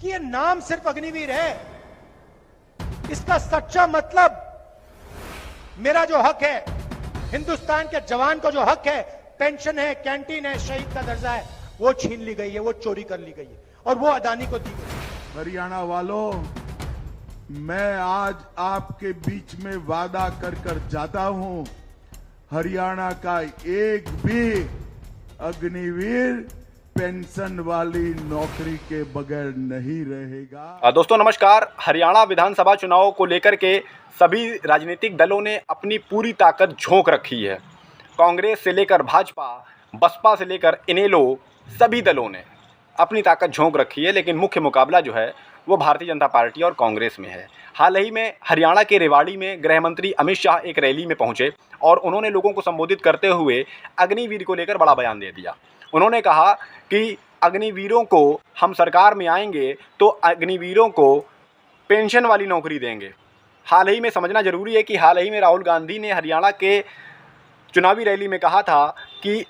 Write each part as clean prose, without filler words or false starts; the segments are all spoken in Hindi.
कि ये नाम सिर्फ अग्निवीर है। इसका सच्चा मतलब मेरा जो हक है, हिंदुस्तान के जवान को जो हक है, पेंशन है, कैंटीन है, शहीद का दर्जा है, वो छीन ली गई है, वो चोरी कर ली गई है और वो अदानी को दी गई है। हरियाणा वालों, मैं आज आपके बीच में वादा कर जाता हूं, हरियाणा का एक भी अग्निवीर पेंशन वाली नौकरी के बगैर नहीं रहेगा। दोस्तों नमस्कार। हरियाणा विधानसभा चुनाव को लेकर के सभी राजनीतिक दलों ने अपनी पूरी ताकत झोंक रखी है। कांग्रेस से लेकर भाजपा, बसपा से लेकर इनेलो, सभी दलों ने अपनी ताकत झोंक रखी है, लेकिन मुख्य मुकाबला जो है वो भारतीय जनता पार्टी और कांग्रेस में है। हाल ही में हरियाणा के रेवाड़ी में गृह मंत्री अमित शाह एक रैली में पहुंचे और उन्होंने लोगों को संबोधित करते हुए अग्निवीर को लेकर बड़ा बयान दे दिया। उन्होंने कहा कि अग्निवीरों को हम सरकार में आएंगे तो अग्निवीरों को पेंशन वाली नौकरी देंगे। हाल ही में समझना ज़रूरी है कि हाल ही में राहुल गांधी ने हरियाणा के चुनावी रैली में कहा था कि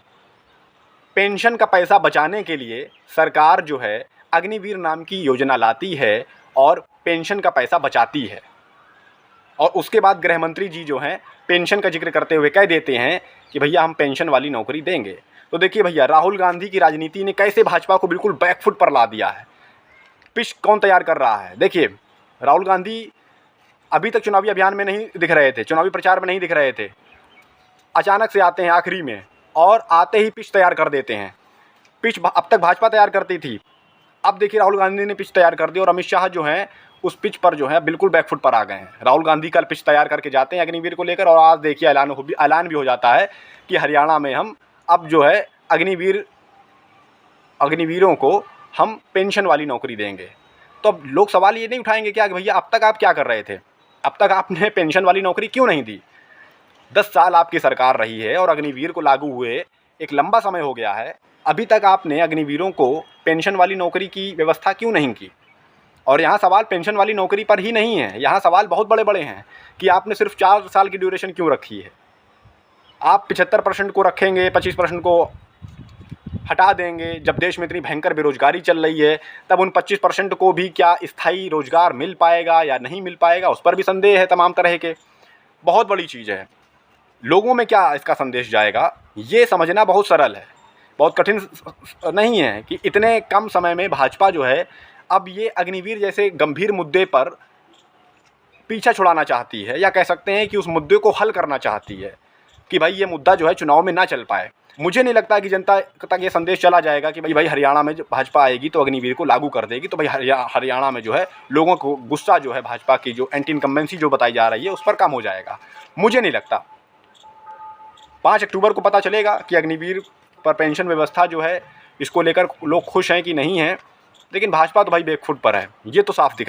पेंशन का पैसा बचाने के लिए सरकार जो है अग्निवीर नाम की योजना लाती है और पेंशन का पैसा बचाती है। और उसके बाद गृह मंत्री जी जो हैं पेंशन का जिक्र करते हुए कह देते हैं कि भैया हम पेंशन वाली नौकरी देंगे। तो देखिए भैया, राहुल गांधी की राजनीति ने कैसे भाजपा को बिल्कुल बैकफुट पर ला दिया है। पिच कौन तैयार कर रहा है? देखिए, राहुल गांधी अभी तक चुनावी अभियान में नहीं दिख रहे थे, चुनावी प्रचार में नहीं दिख रहे थे। अचानक से आते हैं आखिरी में और आते ही पिच तैयार कर देते हैं। पिच अब तक भाजपा तैयार करती थी, अब देखिए राहुल गांधी ने पिच तैयार कर दी और अमित शाह जो हैं उस पिच पर जो है बिल्कुल बैकफुट पर आ गए हैं। राहुल गांधी कल पिच तैयार करके जाते हैं अग्निवीर को लेकर और आज देखिए ऐलान भी हो जाता है कि हरियाणा में हम अब जो है अग्निवीरों को हम पेंशन वाली नौकरी देंगे। तो अब लोग सवाल ये नहीं उठाएंगे क्या कि भैया अब तक आप क्या कर रहे थे, अब तक आपने पेंशन वाली नौकरी क्यों नहीं दी? 10 साल आपकी सरकार रही है और अग्निवीर को लागू हुए एक लंबा समय हो गया है, अभी तक आपने अग्निवीरों को पेंशन वाली नौकरी की व्यवस्था क्यों नहीं की? और यहाँ सवाल पेंशन वाली नौकरी पर ही नहीं है, यहाँ सवाल बहुत बड़े बड़े हैं कि आपने सिर्फ 4 साल की ड्यूरेशन क्यों रखी है। आप 75% को रखेंगे, 25% को हटा देंगे। जब देश में इतनी भयंकर बेरोजगारी चल रही है तब उन 25% को भी क्या स्थायी रोजगार मिल पाएगा या नहीं मिल पाएगा, उस पर भी संदेह है तमाम तरह के। बहुत बड़ी चीज़ है, लोगों में क्या इसका संदेश जाएगा ये समझना बहुत सरल है, बहुत कठिन नहीं है कि इतने कम समय में भाजपा जो है अब ये अग्निवीर जैसे गंभीर मुद्दे पर पीछा छुड़ाना चाहती है, या कह सकते हैं कि उस मुद्दे को हल करना चाहती है कि भाई ये मुद्दा जो है चुनाव में ना चल पाए। मुझे नहीं लगता कि जनता तक ये संदेश चला जाएगा कि भाई हरियाणा में भाजपा आएगी तो अग्निवीर को लागू कर देगी, तो भाई हरियाणा में जो है लोगों को गुस्सा जो है भाजपा की जो एंटी इनकम्बेंसी जो बताई जा रही है उस पर कम हो जाएगा। मुझे नहीं लगता। 5 अक्टूबर को पता चलेगा कि अग्निवीर पर पेंशन व्यवस्था जो है इसको लेकर लोग खुश हैं कि नहीं हैं, लेकिन भाजपा तो भाई बैकफुट पर है, ये तो साफ दिख रहा है।